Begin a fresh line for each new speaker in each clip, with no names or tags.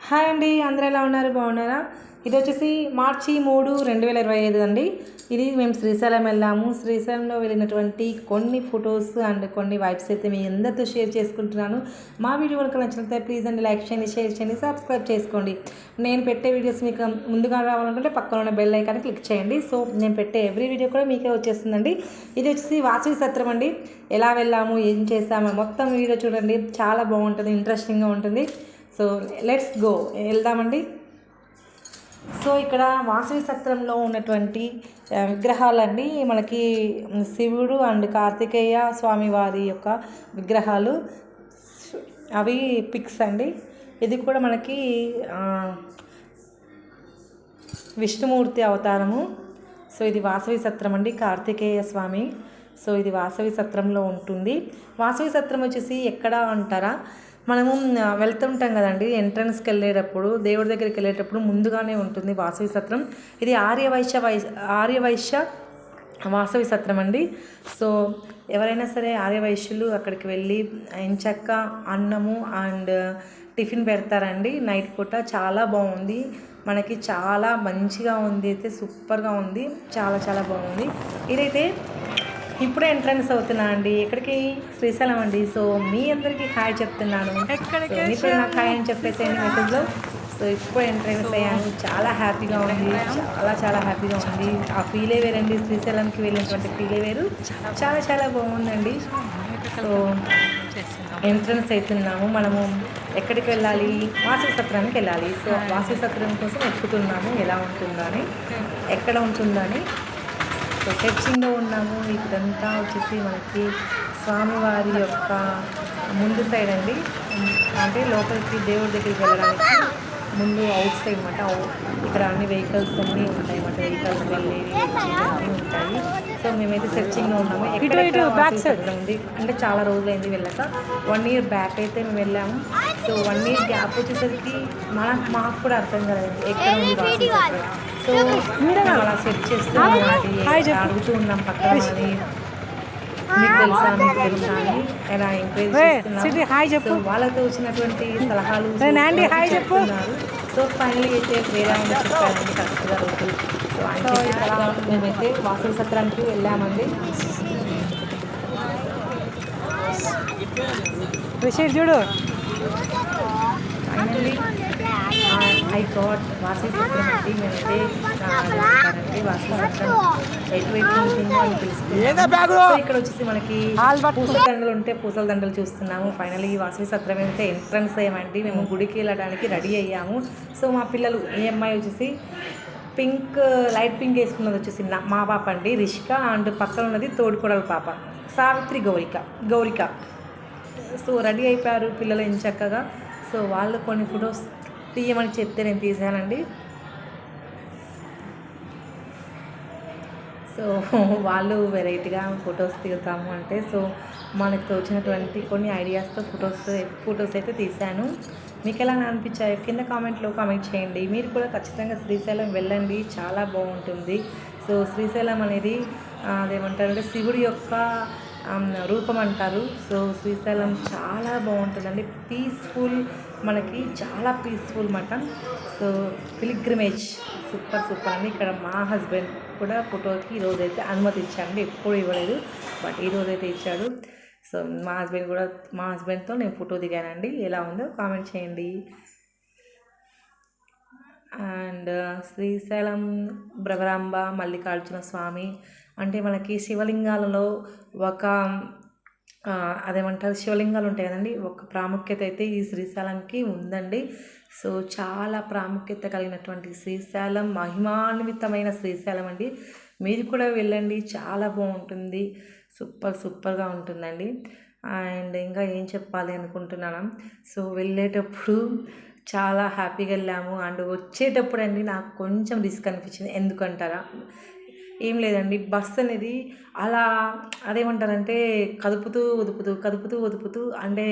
Hi అండి, అందరూ ఎలా ఉన్నారు? బాగున్నారా? ఇది వచ్చేసి మార్చి 3, 2025 అండి. ఇది మేము శ్రీశైలం వెళ్ళాము. శ్రీశైలంలో వెళ్ళినటువంటి కొన్ని ఫొటోస్ అండ్ కొన్ని వైబ్స్ అయితే మీ అందరితో షేర్ చేసుకుంటున్నాను. మా వీడియో కనుక నచ్చినట్లయితే ప్లీజ్ అండి లైక్ చేయండి, షేర్ చేయండి, సబ్స్క్రైబ్ చేసుకోండి. నేను పెట్టే వీడియోస్ మీకు ముందుగా రావాలనుకుంటే పక్కన ఉన్న బెల్ ఐకాన్ని క్లిక్ చేయండి. సో నేను పెట్టే ఎవ్రీ వీడియో కూడా మీకే వచ్చేస్తుందండి. ఇది వచ్చేసి వాసవి సత్రం అండి. ఎలా వెళ్ళాము, ఏం చేస్తాము మొత్తం వీడియో చూడండి. చాలా బాగుంటుంది, ఇంట్రెస్టింగ్గా ఉంటుంది. సో లెట్స్ గో, వెళ్దామండి. సో ఇక్కడ వాసవి సత్రంలో ఉన్నటువంటి విగ్రహాలండి, మనకి శివుడు అండ్ కార్తికేయ స్వామి వారి యొక్క విగ్రహాలు, అవి పిక్స్ అండి. ఇది కూడా మనకి విష్ణుమూర్తి అవతారము. సో ఇది వాసవి సత్రం అండి, కార్తికేయ స్వామి. సో ఇది వాసవి సత్రంలో ఉంటుంది. వాసవి సత్రం వచ్చేసి ఎక్కడ అంటారా, మనము వెళ్తుంటాం కదండి, ఎంట్రన్స్కి వెళ్ళేటప్పుడు, దేవుడి దగ్గరికి వెళ్ళేటప్పుడు ముందుగానే ఉంటుంది వాసవి సత్రం. ఇది ఆర్యవైశ్య వాసవి సత్రం అండి. సో ఎవరైనా సరే ఆర్యవైశ్యులు అక్కడికి వెళ్ళి ఎంచక్క అన్నము అండ్ టిఫిన్ పెడతారండి నైట్ పూట. చాలా బాగుంది, మనకి చాలా మంచిగా ఉంది, అయితే సూపర్గా ఉంది, చాలా చాలా బాగుంది. ఇదైతే ఇప్పుడే ఎంట్రన్స్ అవుతున్నా అండి. ఎక్కడికి? శ్రీశైలం అండి. సో మీ అందరికీ హాయ్ చెప్తున్నాను. ఇప్పుడు నాకు హాయ్ అని చెప్పేసేయండి మెసేజ్లో. సో ఇప్పుడు ఎంట్రన్స్ అయ్యాను, చాలా హ్యాపీగా ఉంది, చాలా చాలా హ్యాపీగా ఉంది. ఆ ఫీలే వేరండి, శ్రీశైలంకి వెళ్ళినటువంటి ఫీలే వేరు, చాలా చాలా బాగుందండి. సో ఎంట్రన్స్ అవుతున్నాము. మనము ఎక్కడికి వెళ్ళాలి? వాసవి సత్రానికి వెళ్ళాలి. సో వాసవి సత్రం కోసం ఎక్కుతున్నాము, ఎలా ఉంటుందని, ఎక్కడ ఉంటుందని. సో సెర్చింగ్లో ఉన్నాము. ఇదంతా వచ్చేసి మనకి స్వామివారి యొక్క ముందు సైడ్ అండి, అంటే లోపలికి దేవుడి దగ్గరికి వెళ్ళడానికి ముందు అవుట్ సైడ్ అనమాట. ఇక్కడ అన్ని వెహికల్స్ అన్నీ ఉంటాయి అన్నమాట, వెహికల్స్ వెళ్ళేవి అన్నీ ఉంటాయి. సో మేమైతే సెర్చింగ్లో ఉన్నాము. ఎక్కడ ఉంది అంటే చాలా రోజులైంది వెళ్ళక, 1 year బ్యాక్ అయితే మేము వెళ్ళాము. సో 1 year గ్యాప్ వచ్చేసరికి మాకు కూడా అర్థం కాలేదు ఎక్కడ ఉంది వాసవి సత్రం. సో అలా సెర్చ్ చేస్తున్నాం, అడుగుతూ ఉన్నాం పక్కన వాళ్ళని, మీకు తెలుసా మీకు తెలుసా అని ఎలా ఎంకరేజ్ చేస్తున్నాం. సో వాళ్ళతో వచ్చినటువంటి సలహాలు చెప్తున్నారు. సో ఫైనల్ అయితే వేరే ఉంది చెప్పారండి కరెక్ట్గా రోజు. సో ఆయన మేమైతే వాసవి సత్రానికి వెళ్ళామండి. చూడు ఫైనల్లీ ఐ గాట్ వాసవి సత్రం అండి. మేమైతే వాసవి సత్రం ఎటువైపు ఉంటుందో అని తెలుసుకున్నాము. ఇక్కడ వచ్చేసి మనకి పూసల దండలు ఉంటే పూసల దండలు చూస్తున్నాము. ఫైనల్లీ వాసవి సత్రం అయితే ఎంట్రన్స్ అయ్యామండి. మేము గుడికి వెళ్ళడానికి రెడీ అయ్యాము. సో మా పిల్లలు, ఈ అమ్మాయి వచ్చేసి పింక్, లైట్ పింక్ వేసుకున్నది వచ్చేసి మా పాప అండి రిషిక, అండ్ పక్కన ఉన్నది తోడుకోడల పాప సావిత్రి గౌరిక. సో రెడీ అయిపోయారు పిల్లలు ఎంచక్కగా. సో వాళ్ళు కొన్ని ఫొటోస్ తీయమని చెప్తే నేను తీసానండి. సో వాళ్ళు వెరైటీగా ఫొటోస్ దిగుతాము అంటే, సో మనకు తోచినటువంటి కొన్ని ఐడియాస్తో ఫొటోస్ అయితే తీశాను. మీకు ఎలా అనిపించాయో కింద కామెంట్లో కామెంట్ చేయండి. మీరు కూడా ఖచ్చితంగా శ్రీశైలం వెళ్ళండి, చాలా బాగుంటుంది. సో శ్రీశైలం అనేది అదేమంటారంటే శివుడి యొక్క రూపం అంటారు. సో శ్రీశైలం చాలా బాగుంటుందండి, పీస్ఫుల్, మనకి చాలా పీస్ఫుల్ మాట. సో పిలిగ్రిమేజ్ సూపర్ అండి. ఇక్కడ మా హస్బెండ్ కూడా ఫోటోకి ఈరోజైతే అనుమతి ఇచ్చాడండి, ఎప్పుడు ఇవ్వలేదు, బట్ ఈరోజైతే ఇచ్చాడు. సో మా హస్బెండ్తో నేను ఫోటో దిగానండి. ఎలా ఉందో కామెంట్ చేయండి. అండ్ శ్రీశైలం భ్రమరాంబ మల్లికార్జున స్వామి అంటే మనకి శివలింగాలలో ఒక అదేమంటారు, శివలింగాలు ఉంటాయి కదండి, ఒక ప్రాముఖ్యత అయితే ఈ శ్రీశైలంకి ఉందండి. సో చాలా ప్రాముఖ్యత కలిగినటువంటి శ్రీశైలం, మహిమాన్వితమైన శ్రీశైలం అండి. మీరు కూడా వెళ్ళండి, చాలా బాగుంటుంది, సూపర్గా ఉంటుందండి. అండ్ ఇంకా ఏం చెప్పాలి అనుకుంటున్నాను. సో వెళ్ళేటప్పుడు చాలా హ్యాపీగా వెళ్ళాము. అండ్ వచ్చేటప్పుడు అండి నాకు కొంచెం రిస్క్ అనిపించింది. ఎందుకంటారా, ఏం లేదండి, బస్ అనేది అలా అదేమంటారంటే కదుపుతూ వదుపుతూ అంటే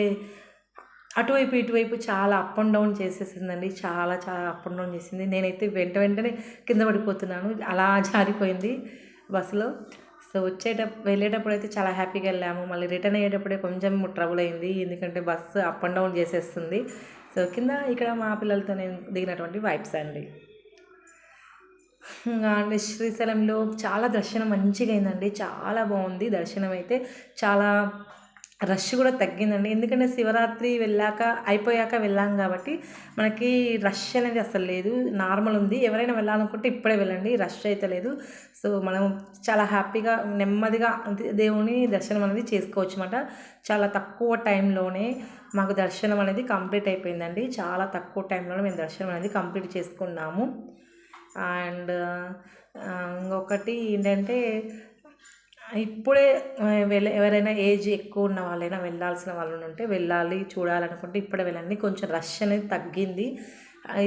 అటువైపు ఇటువైపు చాలా అప్ అండ్ డౌన్ చేసేసిందండి, చాలా చాలా అప్ అండ్ డౌన్ చేసింది. నేనైతే వెంటనే కింద పడిపోతున్నాను, అలా జారిపోయింది బస్సులో. సో వెళ్ళేటప్పుడు అయితే చాలా హ్యాపీగా వెళ్ళాము. మళ్ళీ రిటర్న్ అయ్యేటప్పుడే కొంచెం ట్రబుల్ అయింది, ఎందుకంటే బస్సు అప్ అండ్ డౌన్ చేసేస్తుంది. సో కింద ఇక్కడ మా పిల్లలతో నేను దిగినటువంటి వైబ్స్ అండి. అండ్ శ్రీశైలంలో చాలా దర్శనం మంచిగా అయిందండి. చాలా బాగుంది దర్శనం అయితే. చాలా రష్ కూడా తగ్గిందండి. ఎందుకంటే శివరాత్రి అయిపోయాక వెళ్ళాం కాబట్టి మనకి రష్ అనేది అసలు లేదు, నార్మల్ ఉంది. ఎవరైనా వెళ్ళాలనుకుంటే ఇప్పుడే వెళ్ళండి, రష్ అయితే లేదు. సో మనం చాలా హ్యాపీగా నెమ్మదిగా దేవుని దర్శనం అనేది చేసుకోవచ్చు అన్నమాట. చాలా తక్కువ టైంలోనే మాకు దర్శనం అనేది కంప్లీట్ అయిపోయిందండి. చాలా తక్కువ టైంలోనే మేము దర్శనం అనేది కంప్లీట్ చేసుకున్నాము. అండ్ ఇంకొకటి ఏంటంటే ఇప్పుడే ఎవరైనా ఏజ్ ఎక్కువ ఉన్న వాళ్ళైనా వెళ్ళాల్సిన వాళ్ళు ఉంటే వెళ్ళాలి, చూడాలనుకుంటే ఇప్పుడే వెళ్ళండి. కొంచెం రష్ అనేది తగ్గింది.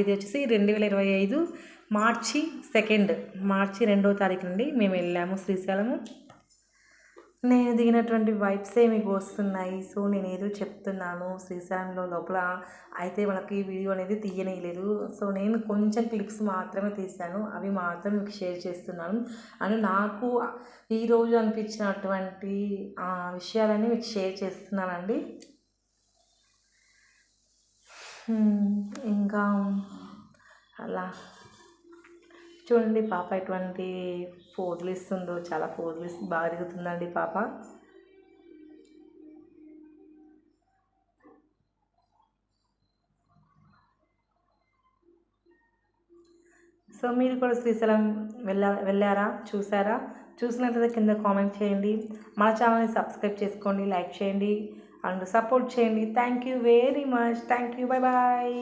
ఇది వచ్చేసి 2025 మార్చి 2, మార్చి 2వ తారీఖు నుండి మేము వెళ్ళాము శ్రీశైలము. నేను దిగినటువంటి వైబ్సే మీకు వస్తున్నాయి. సో నేను ఏదో చెప్తున్నాను. శ్రీశైలంలో లోపల అయితే మనకి వీడియో అనేది తీయనీయలేదు. సో నేను కొంచెం క్లిప్స్ మాత్రమే తీశాను, అవి మాత్రం మీకు షేర్ చేస్తున్నాను. అని నాకు ఈరోజు అనిపించినటువంటి విషయాలన్నీ మీకు షేర్ చేస్తున్నానండి. ఇంకా అలా చూడండి పాప ఎటువంటి ఫోజులు ఇస్తుందో. చాలా ఫోజులు బాగా దిగుతుందండి పాప. సో మీరు కూడా శ్రీశైలం వెళ్ళారా, చూసారా? చూసినట్లయితే కింద కామెంట్ చేయండి. మన ఛానల్ని సబ్స్క్రైబ్ చేసుకోండి, లైక్ చేయండి అండ్ సపోర్ట్ చేయండి. Thank you very much. Thank you. Bye bye.